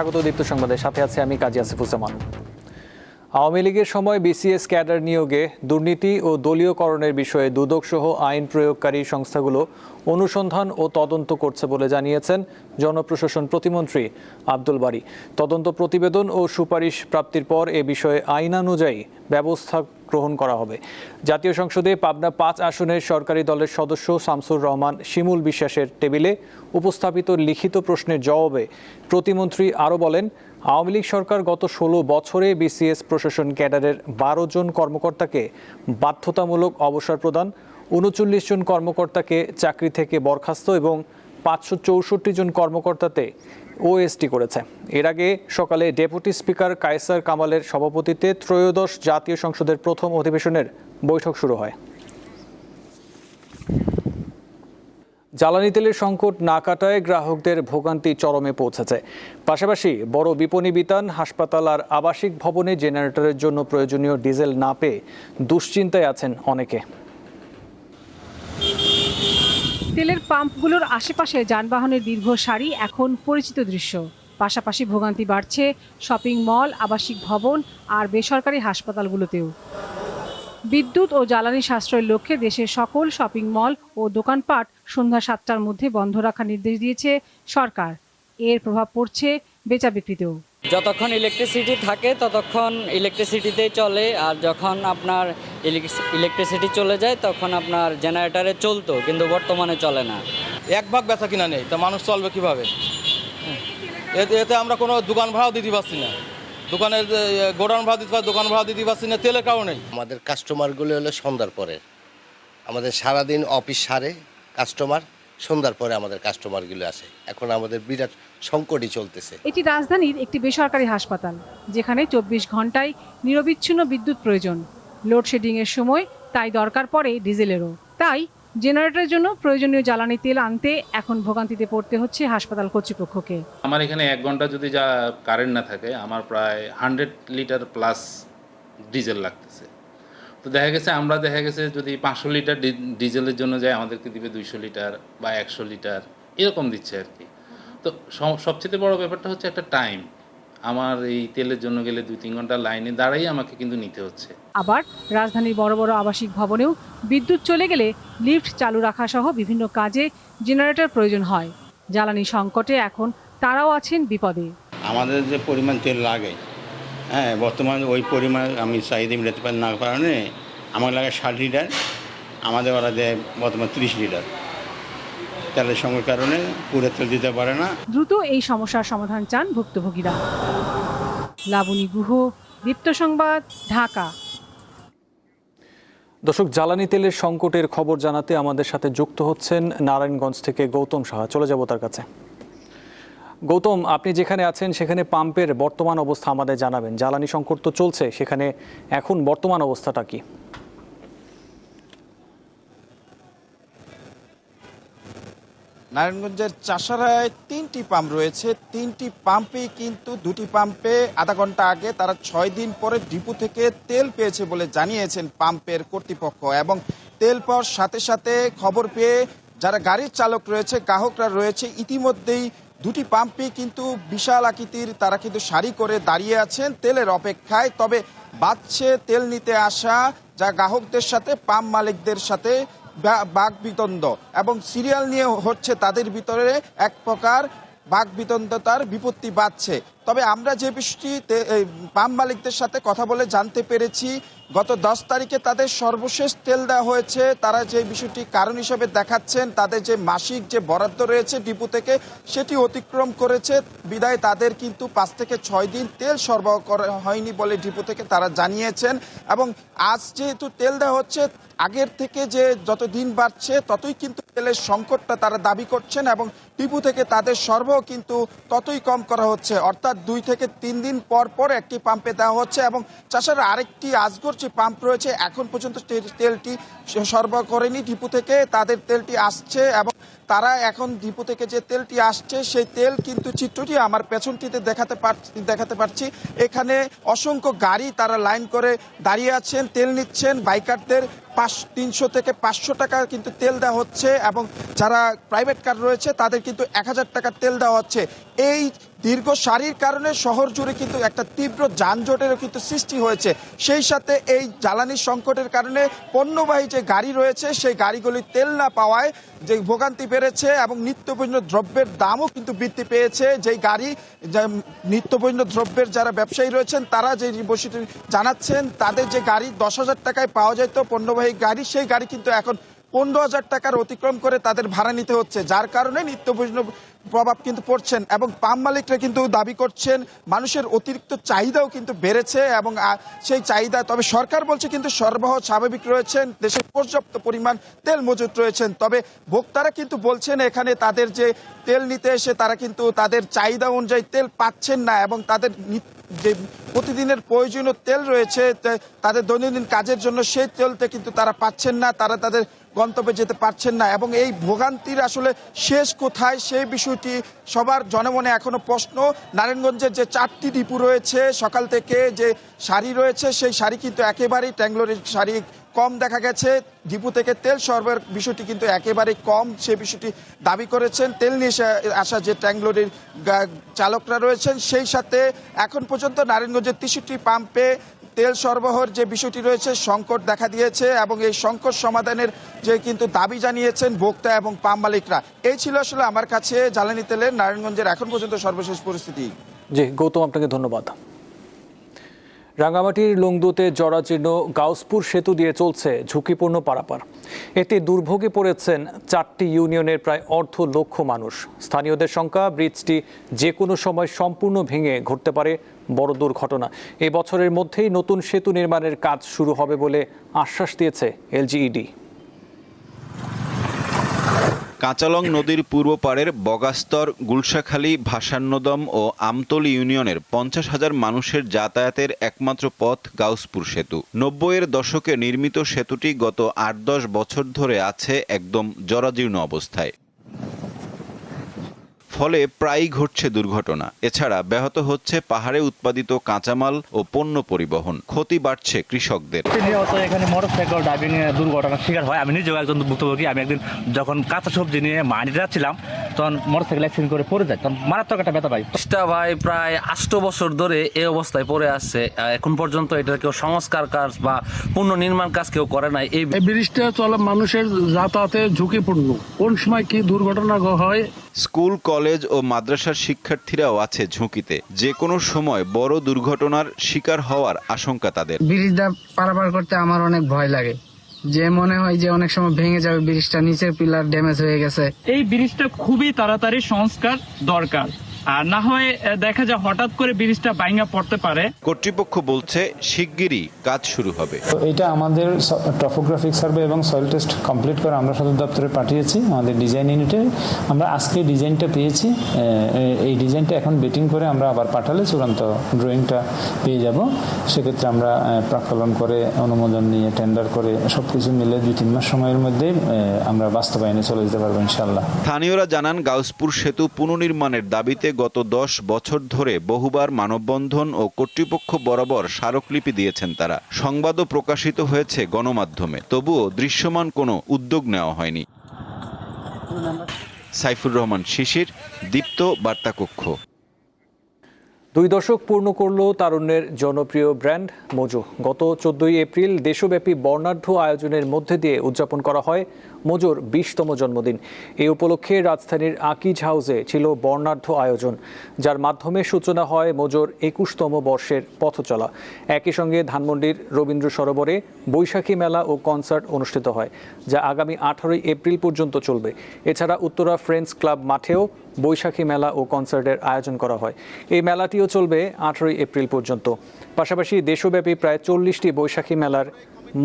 স্বাগত দীপ্ত সংবাদের সাথে আছে আমি কাজী আসিফুজ্জামান। আওয়ামী লীগের সময় বিসিএস ক্যাডার নিয়োগে দুর্নীতি ও দলীয়করণের বিষয়ে দুদক সহ আইন প্রয়োগকারী সংস্থাগুলো অনুসন্ধান ও তদন্ত করছে বলে জানিয়েছেন জনপ্রশাসন প্রতিমন্ত্রী আব্দুল বারী। তদন্ত প্রতিবেদন ও সুপারিশ প্রাপ্তির পর এ বিষয়ে আইনানুযায়ী ব্যবস্থা গ্রহণ করা হবে। জাতীয় সংসদে পাবনা ৫ আসনের সরকারি দলের সদস্য শামসুর রহমান শিমুল বিশ্বাসের টেবিলে উপস্থাপিত লিখিত প্রশ্নের জবাবে প্রতিমন্ত্রী আরও বলেন, আওয়ামী লীগ সরকার গত ১৬ বছরে বিসিএস প্রশাসন ক্যাডারের ১২ জন কর্মকর্তাকে বাধ্যতামূলক অবসর প্রদান, ৩৯ জন কর্মকর্তাকে চাকরি থেকে বরখাস্ত এবং ৫৬৪ জন কর্মকর্তাতে ওএসটি করেছে। এর আগে সকালে ডেপুটি স্পিকার কায়সার কামালের সভাপতিত্বে ত্রয়োদশ জাতীয় সংসদের প্রথম অধিবেশনের বৈঠক শুরু হয়। জ্বালানি তেলের সংকট না কাটায় গ্রাহকদের ভোগান্তি চরমে পৌঁছেছে। পাশাপাশি বড় বিপণী বিতান, হাসপাতাল আর আবাসিক ভবনে জেনারেটরের জন্য প্রয়োজনীয় ডিজেল না পেয়ে দুশ্চিন্তায় আছেন অনেকে। তেলের পাম্পগুলোর আশেপাশে যানবাহনের দীর্ঘ সারি এখন পরিচিত দৃশ্য। পাশাপাশি ভোগান্তি বাড়ছে শপিং মল, আবাসিক ভবন আর বেসরকারি হাসপাতালগুলোতেও। বিদ্যুৎ ও জ্বালানি সাশ্রয়ের লক্ষ্যে দেশের সকল শপিং মল ও দোকানপাট সন্ধ্যা ৭টার মধ্যে বন্ধ রাখার নির্দেশ দিয়েছে সরকার। এর প্রভাব পড়ছে বেচা বিক্রিতেও। যতক্ষণ ইলেকট্রিসিটি থাকে ততক্ষণ ইলেকট্রিসিটিতেই চলে, আর যখন আপনার ইলেকট্রিসিটি চলে যায় তখন আপনার জেনারেটরে চলতো, কিন্তু বর্তমানে চলে না। এক ভাগ বেচা কিনা নেই, তো মানুষ চলবে কিভাবে? এতে আমরা কোনো দোকান ভাড়াও দিতে পারছি না, দোকানের গোডাউন ভাড়া দিতে পারছি, দোকান ভাড়া দিতে পারছি না, তেলের কারণেই। আমাদের কাস্টমারগুলো হলো সন্ধ্যার পরে, আমাদের সারাদিন অফিস সারে কাস্টমার, সন্ধ্যার পরে আমাদের কাস্টমারগুলো আসে। এখন আমাদের বিরাট সংকটই চলতেছে। এটি রাজধানীর একটি বেসরকারি হাসপাতাল, যেখানে ২৪ ঘন্টায় নিরবিচ্ছিন্ন বিদ্যুৎ প্রয়োজন। লোডশেডিং এর সময় তাই দরকার পড়ে ডিজেলেরও। তাই জেনারেটরের জন্য প্রয়োজনীয় জ্বালানি তেল আনতে এখন ভোগান্তিতে পড়তে হচ্ছে হাসপাতাল কর্তৃপক্ষকে। আমার এখানে ১ ঘন্টা যদি যা কারেন্ট না থাকে, আমার প্রায় 100 লিটার প্লাস ডিজেল লাগতেছে। তো দেখা গেছে যদি 500 লিটার ডিজেলের জন্য যায়, আমাদেরকে দিবে 200 লিটার বা 100 লিটার এরকম দিচ্ছে আর কি। তো সবচেয়ে বড় ব্যাপারটা হচ্ছে একটা টাইম। আমার এই তেলের জন্য গেলে ২-৩ ঘন্টা লাইনে দাঁড়াই আমাকে কিন্তু নিতে হচ্ছে। আবার রাজধানীর বড় বড় আবাসিক ভবনেও বিদ্যুৎ চলে গেলে লিফট চালু রাখা সহ বিভিন্ন কাজে জেনারেটর প্রয়োজন হয়। জ্বালানি সংকটে এখন তারাও আছেন বিপদে। আমাদের যে পরিমাণ তেল লাগে, বর্তমানে ওই পরিমাণ আমি চাহিদা মেটাতে পারি না কারণে আমার লাগে 60 লিটার, আমাদের ওরা দেয় বর্তমানে 30 লিটার। তেলের সংকটের কারণে পুরো তেল দিতে পারে না। দ্রুত এই সমস্যার সমাধান চান ভুক্তভোগীরা। লাবণী গুহ, দীপ্ত সংবাদ, ঢাকা। দর্শক, জ্বালানি তেলের সংকটের খবর জানাতে আমাদের সাথে যুক্ত হচ্ছেন নারায়ণগঞ্জ থেকে গৌতম সাহা। চলে যাব তার কাছে। গৌতম, আপনি যেখানে আছেন সেখানে পাম্পের বর্তমান অবস্থা আমাদের জানাবেন। জ্বালানি সংকট তো চলছে, সেখানে এখন বর্তমান অবস্থাটা কি? নারায়ণগঞ্জের চাষারায় ৩টি পাম্প রয়েছে। ৩টি পাম্পেই কিন্তু ২টি পাম্পে আধা ঘন্টা আগে তারা ৬ দিন পরে ডিপো থেকে তেল পেয়েছে বলে জানিয়েছেন পাম্পের কর্তৃপক্ষ। এবং তেল পাওয়ার সাথে সাথে খবর পেয়ে যারা গাড়ির চালক রয়েছে, গ্রাহকরা রয়েছে, ইতিমধ্যেই ২টি পাম্পেই কিন্তু বিশাল আকৃতির তারা কিন্তু সারি করে দাঁড়িয়ে আছেন তেলের অপেক্ষায়। তবে বাড়ছে তেল নিতে আসা যা গ্রাহকদের সাথে পাম্প মালিকদের সাথে বাকবিতণ্ড, এবং সিরিয়াল নিয়ে হচ্ছে তাদের ভিতরে এক প্রকার বাকবিতণ্ডতার বিপত্তি বাড়ছে। তবে আমরা যে বিষয়টি পাম্প মালিকদের সাথে কথা বলে জানতে পেরেছি, গত 10 তারিখে তাদের সর্বশেষ তেল দেওয়া হয়েছে। তারা যে বিষয়টি কারণ হিসেবে দেখাচ্ছেন, তাদের যে মাসিক যে বরাদ্দ রয়েছে ডিপো থেকে সেটি অতিক্রম করেছে, বিদায় তাদের কিন্তু 5 থেকে 6 দিন তেল সরবরাহ করা হয়নি বলে ডিপো থেকে তারা জানিয়েছেন। এবং আজ যেহেতু তেল দেওয়া হচ্ছে, আগের থেকে যে যত দিন বাড়ছে ততই কিন্তু তেলের সংকটটা তারা দাবি করছেন, এবং ডিপো থেকে তাদের সরবরাহ কিন্তু ততই কম করা হচ্ছে। অর্থাৎ 2 থেকে 3 দিন পর পর একটি পাম্পে দেওয়া হচ্ছে। এবং চাষার আরেকটি আজগর যে পাম্প রয়েছে, এখন পর্যন্ত তেলটি সরবরাহ করেনি ডিপো থেকে, তাদের তেলটি আসছে। এবং তারা এখন ডিপো থেকে যে তেলটি আসছে সেই তেল কিন্তু চিত্রটি আমার পেছনটিতে দেখাতে পারছি। এখানে অসংখ্য গাড়ি তারা লাইন করে দাঁড়িয়ে আছেন, তেল নিচ্ছেন। বাইকারদের 300 থেকে 500 টাকা কিন্তু তেল দেওয়া হচ্ছে এবং যারা প্রাইভেট কার রয়েছে তাদের কিন্তু 1000 টাকা তেল দেওয়া হচ্ছে। এই দীর্ঘ সারির কারণে শহর জুড়ে কিন্তু একটা তীব্র যানজটেরও কিন্তু সৃষ্টি হয়েছে। সেই সাথে এই জ্বালানি সংকটের কারণে পণ্যবাহী যে গাড়ি রয়েছে সেই গাড়িগুলি তেল না পাওয়ায় যে ভোগান্তি বেড়েছে এবং নিত্যপণ্য দ্রব্যের দামও কিন্তু বৃদ্ধি পেয়েছে। যেই গাড়ি নিত্যপণ্য দ্রব্যের যারা ব্যবসায়ী রয়েছেন তারা যে বিষয়টি জানাচ্ছেন, তাদের যে গাড়ি 10,000 টাকায় পাওয়া যেত পণ্যবাহী গাড়ি, সেই গাড়ি কিন্তু এখন 15,000 টাকার অতিক্রম করে তাদের ভাড়া নিতে হচ্ছে, যার কারণে নিত্যপণ্য প্রভাব কিন্তু পড়ছেন। এবং পাম্প মালিকরা কিন্তু দাবি করছেন মানুষের অতিরিক্ত চাহিদাও কিন্তু বেড়েছে এবং সেই চাহিদা, তবে সরকার বলছে কিন্তু সরবরাহ স্বাভাবিক রয়েছেন, দেশে পর্যাপ্ত পরিমাণ তেল মজুত রয়েছেন। তবে ভোক্তারা কিন্তু বলছেন এখানে তাদের যে তেল নিতে এসে তারা কিন্তু তাদের চাহিদা অনুযায়ী তেল পাচ্ছেন না এবং তাদের যে প্রতিদিনের প্রয়োজনীয় তেল রয়েছে তাদের দৈনন্দিন কাজের জন্য সেই তেলটা কিন্তু তারা পাচ্ছেন না, তারা তাদের গন্তব্যে যেতে পারছেন না। এবং এই ভোগান্তির আসলে শেষ কোথায় সেই বিষয়টি সবার জনমনে এখনো প্রশ্ন। নারায়ণগঞ্জের যে 4টি ডিপো রয়েছে, সকাল থেকে যে সারি রয়েছে সেই সারি কিন্তু একেবারেই ট্যাংলোরের সারি কম দেখা গেছে। ডিপো থেকে তেল সরবরাহের বিষয়টি কিন্তু একেবারেই কম, সে বিষয়টি দাবি করেছেন তেল নিয়ে আসা যে ট্যাংলোরের চালকরা রয়েছেন। সেই সাথে এখন পর্যন্ত নারায়ণগঞ্জের 63টি পাম্পে তেল সরবরাহের যে বিষয়টি রয়েছে সংকট দেখা দিয়েছে এবং এই সংকট সমাধানের যে কিন্তু দাবি জানিয়েছেন ভোক্তা এবং পাম্প মালিকরা। এই ছিল আসলে আমার কাছে জ্বালানি তেলের নারায়ণগঞ্জের এখন পর্যন্ত সর্বশেষ পরিস্থিতি। জি গৌতম, আপনাকে ধন্যবাদ। রাঙ্গামাটির লংদুতে জরাজীর্ণ গাউসপুর সেতু দিয়ে চলছে ঝুঁকিপূর্ণ পারাপার। এতে দুর্ভোগে পড়েছেন 4টি ইউনিয়নের প্রায় 1,00,000 মানুষ। স্থানীয়দের শঙ্কা, ব্রিজটি যে কোনো সময় সম্পূর্ণ ভেঙে ঘটতে পারে বড় দুর্ঘটনা। এই বছরের মধ্যেই নতুন সেতু নির্মাণের কাজ শুরু হবে বলে আশ্বাস দিয়েছে এলজিইডি। কাঁচালং নদীর পূর্ব পাড়ের বগাস্তর, গুলশাখালী, ভাসান্নদম ও আমতলী ইউনিয়নের 50,000 মানুষের যাতায়াতের একমাত্র পথ গাউসপুর সেতু। 90-এর দশকে নির্মিত সেতুটি গত 8-10 বছর ধরে আছে একদম জরাজীর্ণ অবস্থায়। ফলে প্রায়ই ঘটছে দুর্ঘটনা। এছাড়া ব্যাহত হচ্ছে পাহাড়ে উৎপাদিত কাঁচামাল ও পণ্য পরিবহন। ক্ষতি বাড়ছে কৃষকদের। এখানে মোটরসাইকেল ড্রাইভিং দুর্ঘটনার শিকার হয়। আমি নিজেও একজন ভুক্তভোগী। আমি একদিন যখন কাঁচা সবজি নিয়ে মানি যাচ্ছিলাম তখন মোটরসাইকেল অ্যাক্সিডেন্ট করে পড়ে যায়, তখন মারাত্মক একটা ব্যথা পাই। ভাই প্রায় 8 বছর ধরে এই অবস্থায় পড়ে আসছে। এখন পর্যন্ত এটা কেউ সংস্কার কাজ বা পুনর্নির্মাণ কাজ কেউ করে নাই। এই ব্রিজটা চলা মানুষের যাতায়াতের ঝুঁকিপূর্ণ, কোন সময় কি দুর্ঘটনা হয়। স্কুল, কলেজ ও মাদ্রাসার শিক্ষার্থীরাও আছে ঝুঁকিতে। যে কোনো সময় বড় দুর্ঘটনার শিকার হওয়ার আশঙ্কা তাদের। ব্রিজটা পারাপার করতে আমার অনেক ভয় লাগে, যে মনে হয় যে অনেক সময় ভেঙে যাবে ব্রিজটা, নিচের পিলার ড্যামেজ হয়ে গেছে। এই ব্রিজটা খুবই তাড়াতাড়ি সংস্কার দরকার, আর না হয় দেখা যায় হঠাৎ করে ব্রিজটা ভাঙা পড়তে পারে। কর্তৃপক্ষ বলছে শিগগিরই কাজ শুরু হবে। এটা আমাদের টপোগ্রাফিক সার্ভে এবং সয়েল টেস্ট কমপ্লিট করে আমরা সদর দপ্তরে পাঠিয়েছি আমাদের ডিজাইন ইউনিটে। আমরা আজকে ডিজাইনটা পেয়েছি, এই ডিজাইনটা এখন বেটিং করে আমরা আবার পাঠালে চূড়ান্ত ড্রয়িংটা পেয়ে যাব। সেক্ষেত্রে আমরা প্রাক্কলন করে অনুমোদন নিয়ে টেন্ডার করে সবকিছু মিলে 2-3 মাস সময়ের মধ্যে আমরা বাস্তবায়নে চলে যেতে পারবো ইনশাল্লাহ। স্থানীয়রা জানান গাউসপুর সেতু পুনর্নির্মাণের দাবিতে গত 10 বছর ধরে বহুবার মানববন্ধন ও কর্তৃপক্ষ বরাবর স্মারকলিপি দিয়েছেন তারা। সংবাদও প্রকাশিত হয়েছে গণমাধ্যমে, তবুও দৃশ্যমান কোনো উদ্যোগ নেওয়া হয়নি। সাইফুর রহমান শিশির, দীপ্ত বার্তা কক্ষ। 2 দশক পূর্ণ করল তারুণ্যের জনপ্রিয় ব্র্যান্ড মোজো। গত 14 এপ্রিল দেশব্যাপী বর্ণাঢ্য আয়োজনের মধ্যে দিয়ে উদযাপন করা হয় মোজোর 20তম জন্মদিন। এই উপলক্ষে রাজধানীর আকিজ হাউসে ছিল বর্ণাঢ্য আয়োজন, যার মাধ্যমে সূচনা হয় মোজোর 21তম বর্ষের পথচলা। একই সঙ্গে ধানমন্ডির রবীন্দ্র সরোবরে বৈশাখী মেলা ও কনসার্ট অনুষ্ঠিত হয়, যা আগামী 18 এপ্রিল পর্যন্ত চলবে। এছাড়া উত্তরা ফ্রেন্ডস ক্লাব মাঠেও বৈশাখী মেলা ও কনসার্টের আয়োজন করা হয়। এই মেলাটিও চলবে 18 এপ্রিল পর্যন্ত। পাশাপাশি দেশব্যাপী প্রায় 40টি বৈশাখী মেলার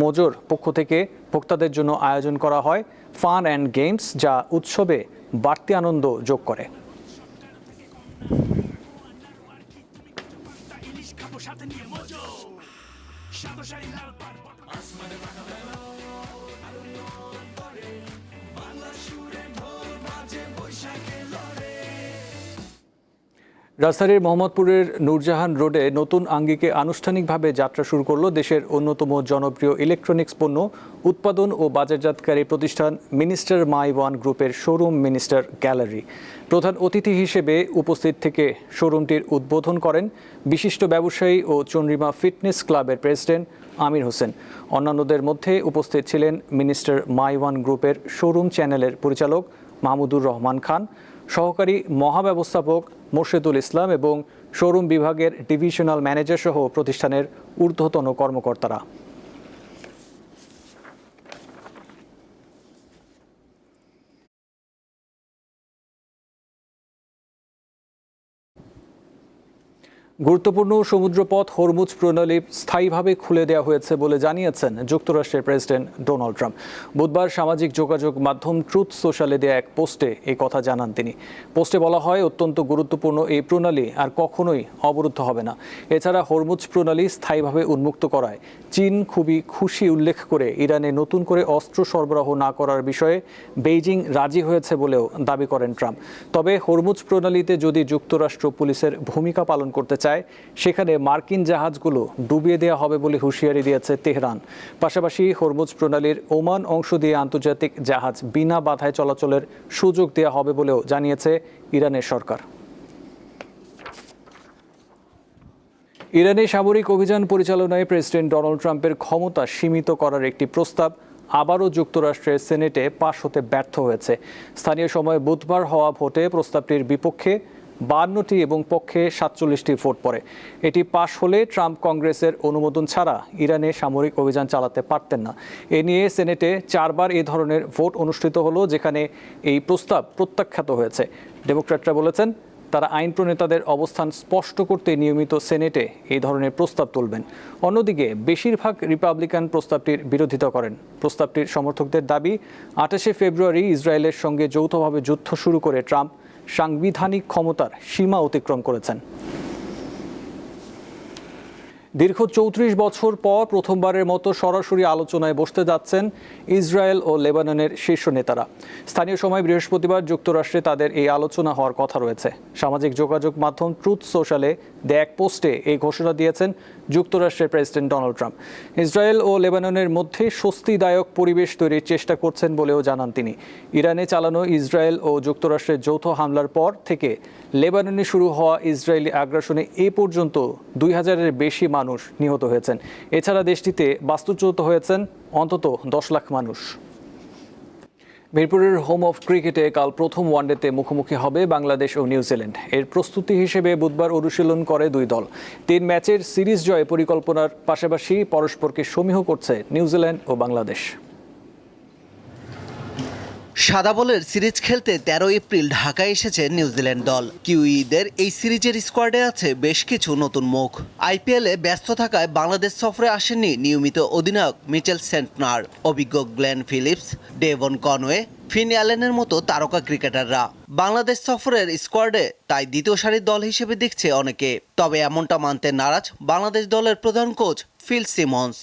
মোজোর পক্ষ থেকে ভোক্তাদের জন্য আয়োজন করা হয় ফান অ্যান্ড গেমস, যা উৎসবে বাড়তি আনন্দ যোগ করে। রাজধানীর মোহাম্মদপুরের নূরজাহান রোডে নতুন আঙ্গিকে আনুষ্ঠানিকভাবে যাত্রা শুরু করল দেশের অন্যতম জনপ্রিয় ইলেকট্রনিক্স পণ্য উৎপাদন ও বাজারজাতকারী প্রতিষ্ঠান মিনিস্টার মাই ওয়ান গ্রুপের শোরুম মিনিস্টার গ্যালারি। প্রধান অতিথি হিসেবে উপস্থিত থেকে শোরুমটির উদ্বোধন করেন বিশিষ্ট ব্যবসায়ী ও চন্দ্রিমা ফিটনেস ক্লাবের প্রেসিডেন্ট আমির হোসেন। অন্যান্যদের মধ্যে উপস্থিত ছিলেন মিনিস্টার মাই ওয়ান গ্রুপের শোরুম চ্যানেলের পরিচালক মাহমুদুর রহমান খান, সহকারী মহাব্যবস্থাপক মোর্শেদুল ইসলাম এবং শোরুম বিভাগের ডিভিশনাল ম্যানেজার সহ প্রতিষ্ঠানের ঊর্ধ্বতন কর্মকর্তারা। গুরুত্বপূর্ণ সমুদ্রপথ হরমুজ প্রণালী স্থায়ীভাবে খুলে দেওয়া হয়েছে বলে জানিয়েছেন যুক্তরাষ্ট্রের প্রেসিডেন্ট ডোনাল্ড ট্রাম্প। বুধবার সামাজিক যোগাযোগ মাধ্যম ট্রুথ সোশ্যালে দেয়া এক পোস্টে এই কথা জানান তিনি। পোস্টে বলা হয়, অত্যন্ত গুরুত্বপূর্ণ এই প্রণালী আর কখনোই অবরুদ্ধ হবে না। এছাড়া হরমুজ প্রণালী স্থায়ীভাবে উন্মুক্ত করায় চীন খুবই খুশি উল্লেখ করে ইরানে নতুন করে অস্ত্র সরবরাহ না করার বিষয়ে বেইজিং রাজি হয়েছে বলেও দাবি করেন ট্রাম্প। তবে হরমুজ প্রণালীতে যদি যুক্তরাষ্ট্র পুলিশের ভূমিকা পালন করতে চায় সেখানে মার্কিন জাহাজগুলো ডুবিয়ে দেওয়া হবে বলে হুঁশিয়ারি দিয়েছে তেহরান। পাশাপাশি হরমুজ প্রণালীর ওমান অংশ দিয়ে আন্তর্জাতিক জাহাজ বিনা বাধায় চলাচলের সুযোগ দেওয়া হবে বলেও জানিয়েছে ইরানের সরকার। ইরানে সামরিক অভিযান পরিচালনায় প্রেসিডেন্ট ডোনাল্ড ট্রাম্পের ক্ষমতা সীমিত করার একটি প্রস্তাব আবারও যুক্তরাষ্ট্রের সেনেটে পাশ হতে ব্যর্থ হয়েছে। স্থানীয় সময় বুধবার হওয়া ভোটে প্রস্তাবটির বিপক্ষে 52টি এবং পক্ষে 47টি ভোট পড়ে। এটি পাশ হলে ট্রাম্প কংগ্রেসের অনুমোদন ছাড়া ইরানে সামরিক অভিযান চালাতে পারতেন না। এ নিয়ে সেনেটে 4 বার এই ধরনের ভোট অনুষ্ঠিত হলো, যেখানে এই প্রস্তাব প্রত্যাখ্যাত হয়েছে। ডেমোক্র্যাটরা বলেছেন তারা আইন প্রণেতাদের অবস্থান স্পষ্ট করতে নিয়মিত সেনেটে এই ধরনের প্রস্তাব তুলবেন। অন্যদিকে বেশিরভাগ রিপাবলিকান প্রস্তাবটির বিরোধিতা করেন। প্রস্তাবটির সমর্থকদের দাবি, 28শে ফেব্রুয়ারি ইসরায়েলের সঙ্গে যৌথভাবে যুদ্ধ শুরু করে ট্রাম্প সাংবিধানিক ক্ষমতার সীমা অতিক্রম করেছেন। দীর্ঘ 34 বছর পর প্রথমবারের মতো সরাসরি আলোচনায় বসতে যাচ্ছেন ইসরায়েল ও লেবাননের শীর্ষ নেতারা। স্থানীয় সময় বৃহস্পতিবার যুক্তরাষ্ট্রে তাদের এই আলোচনা হওয়ার কথা রয়েছে। সামাজিক যোগাযোগ মাধ্যম ট্রুথ সোশ্যালে দেয়া এক পোস্টে এই ঘোষণা দিয়েছেন যুক্তরাষ্ট্রের প্রেসিডেন্ট ডোনাল্ড ট্রাম্প। ইসরায়েল ও লেবাননের মধ্যে স্বস্তিদায়ক পরিবেশ তৈরির চেষ্টা করছেন বলেও জানান তিনি। ইরানে চালানো ইসরায়েল ও যুক্তরাষ্ট্রের যৌথ হামলার পর থেকে লেবাননে শুরু হওয়া ইসরায়েলি আগ্রাসনে এ পর্যন্ত 2000-এর বেশি মানুষ নিহত হয়েছেন। এছাড়া দেশটিতে বাস্তুচ্যুত হয়েছেন অন্তত 10 লাখ মানুষ। মিরপুরের হোম অফ ক্রিকেটে কাল প্রথম ওয়ানডেতে মুখোমুখি হবে বাংলাদেশ ও নিউজিল্যান্ড। এর প্রস্তুতি হিসেবে বুধবার অনুশীলন করে দুই দল। 3 ম্যাচের সিরিজ জয় পরিকল্পনার পাশাপাশি পরস্পরকে সমীহ করছে নিউজিল্যান্ড ও বাংলাদেশ। সাদা বলের সিরিজ খেলতে 13 এপ্রিল ঢাকায় এসেছে নিউজিল্যান্ড দল। কিউইদের এই সিরিজের স্কোয়াডে আছে বেশ কিছু নতুন মুখ। আইপিএলে ব্যস্ত থাকায় বাংলাদেশ সফরে আসেননি নিয়মিত অধিনায়ক মিচেল সেন্টনার, অভিজ্ঞ গ্লেন ফিলিপস, ডেভন কনওয়ে, ফিন অ্যালেনের মতো তারকা ক্রিকেটাররা। বাংলাদেশ সফরের স্কোয়াডে তাই দ্বিতীয় সারির দল হিসেবে দেখছে অনেকে। তবে এমনটা মানতে নারাজ বাংলাদেশ দলের প্রধান কোচ ফিল সিমন্স।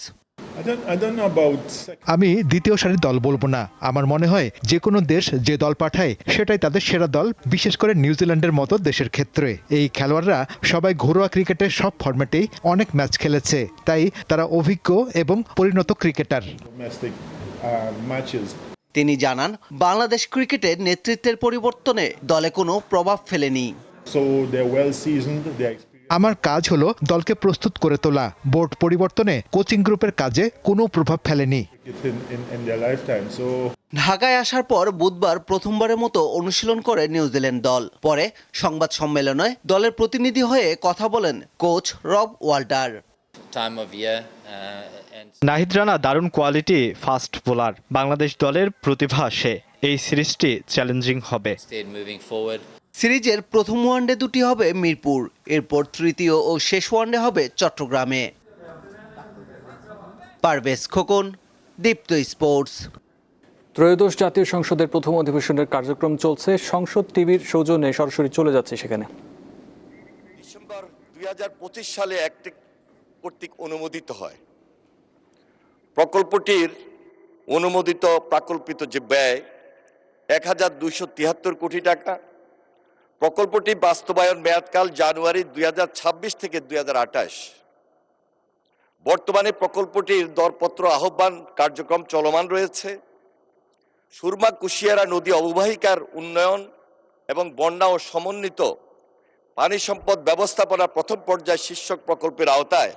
আমি দ্বিতীয় সারির দল বলবো না। আমার মনে হয় যে কোনো দেশ যে দল পাঠায় সেটাই তাদের সেরা দল, বিশেষ করে নিউজিল্যান্ডের মতো দেশের ক্ষেত্রে। এই খেলোয়াড়রা সবাই ঘরোয়া ক্রিকেটের সব ফরম্যাটেই অনেক ম্যাচ খেলেছে, তাই তারা অভিজ্ঞ এবং পরিণত ক্রিকেটার। তিনি জানান, বাংলাদেশ ক্রিকেটের নেতৃত্বের পরিবর্তনে দলে কোনো প্রভাব ফেলেনি। আমার কাজ হলো দলকে প্রস্তুত করে তোলা। বোর্ড পরিবর্তনে কোচিং গ্রুপের কাজে কোনো প্রভাব ফেলেনি। ঢাকায় আসার পর বুধবার প্রথমবারের মতো অনুশীলন করে নিউজিল্যান্ড দল। পরে সংবাদ সম্মেলনে দলের প্রতিনিধি হয়ে কথা বলেন কোচ রব ওয়াল্টার। নাহিদ রানা দারুণ কোয়ালিটি ফাস্ট বোলার। বাংলাদেশ দলের প্রতিভা সে। এই সিরিজটি চ্যালেঞ্জিং হবে। সিরিজের প্রথম ওয়ানডে দুটি হবে মিরপুর, এরপর তৃতীয় ও শেষ ওয়ানডে হবে চট্টগ্রামে। পারভেজ খোকন, দীপ্ত স্পোর্টস। ত্রয়োদশ জাতীয় সংসদের প্রথম অধিবেশনের কার্যক্রম চলছে। সংসদ টিভির সৌজন্যে সরাসরি চলে যাচ্ছে সেখানে। ডিসেম্বর 2025 সালে একটি কর্তৃক অনুমোদিত হয়। প্রকল্পটির অনুমোদিত প্রাকল্পিত যে ব্যয় 1273 কোটি টাকা, প্রকল্পটি বাস্তবায়ন মেয়াদকাল জানুয়ারি 2026 থেকে 2028। বর্তমানে প্রকল্পটির দরপত্র আহ্বান কার্যক্রম চলমান রয়েছে। সুরমা কুশিয়ারা নদী অববাহিকার উন্নয়ন এবং বন্যা ও সমন্বিত পানি সম্পদ ব্যবস্থাপনা প্রথম পর্যায় শীর্ষক প্রকল্পের আওতায়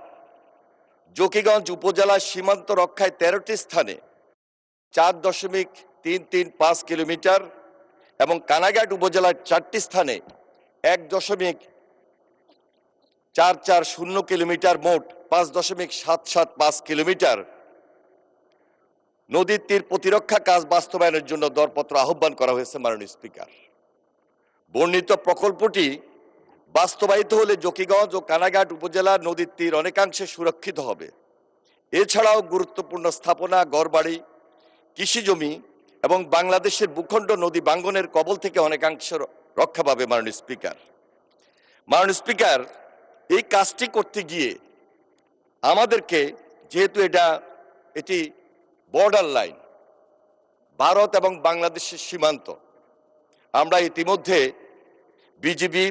জকিগঞ্জ উপজেলার সীমান্ত রক্ষায় 13টি স্থানে 4.335 কিলোমিটার এবং কানাঘাট উপজেলার 4টি স্থানে 1.440 কিলোমিটার, মোট 5.775 কিলোমিটার নদীর তীর প্রতিরক্ষা কাজ বাস্তবায়নের জন্য দরপত্র আহ্বান করা হয়েছে মাননীয় স্পিকার। বর্ণিত প্রকল্পটি বাস্তবায়িত হলে জকিগঞ্জ ও কানাঘাট উপজেলা নদীর তীর অনেকাংশে সুরক্ষিত হবে। এছাড়াও গুরুত্বপূর্ণ স্থাপনা, ঘরবাড়ি, কৃষিজমি এবং বাংলাদেশের ভূখণ্ড নদী ভাঙ্গনের কবল থেকে অনেকাংশ রক্ষা পাবে। মাননীয় স্পিকার, এই কাজটি করতে গিয়ে আমাদেরকে, যেহেতু এটি বর্ডার লাইন, ভারত এবং বাংলাদেশের সীমান্ত, আমরা ইতিমধ্যে বিজিবি,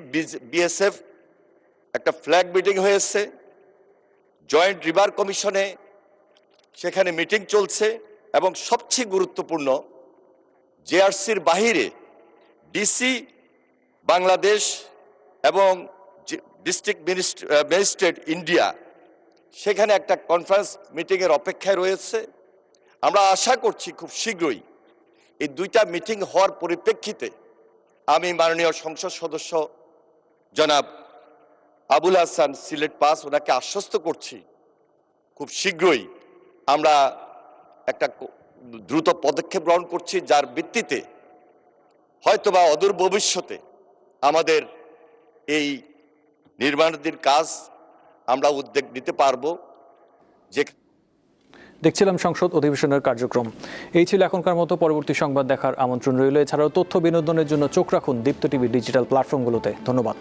বিএসএফ একটা ফ্ল্যাগ মিটিং হয়েছে, জয়েন্ট রিভার কমিশনে সেখানে মিটিং চলছে এবং সবচেয়ে গুরুত্বপূর্ণ, জেআরসির বাহিরে ডিসি বাংলাদেশ এবং ডিস্ট্রিক্ট ম্যাজিস্ট্রেট ইন্ডিয়া সেখানে একটা কনফারেন্স মিটিংয়ের অপেক্ষায় রয়েছে। আমরা আশা করছি খুব শীঘ্রই এই দুইটা মিটিং হওয়ার পরিপ্রেক্ষিতে আমি মাননীয় সংসদ সদস্য জনাব আবুল হাসান সিলেট পাস, ওনাকে আশ্বস্ত করছি খুব শীঘ্রই আমরা একটা দ্রুত পদক্ষেপ গ্রহণ করছি, যার ভিত্তিতে হয়তোবা অদূর ভবিষ্যতে আমাদের এই নির্মাণাধীন কাজ আমরা উদ্যোগ নিতে পারবো। যে দেখছিলাম সংসদ অধিবেশনের কার্যক্রম। এই ছিল এখনকার মতো। পরবর্তী সংবাদ দেখার আমন্ত্রণ রইল। এছাড়াও তথ্য বিনোদনের জন্য চোখ রাখুন দীপ্ত টিভি ডিজিটাল প্ল্যাটফর্মগুলোতে। ধন্যবাদ।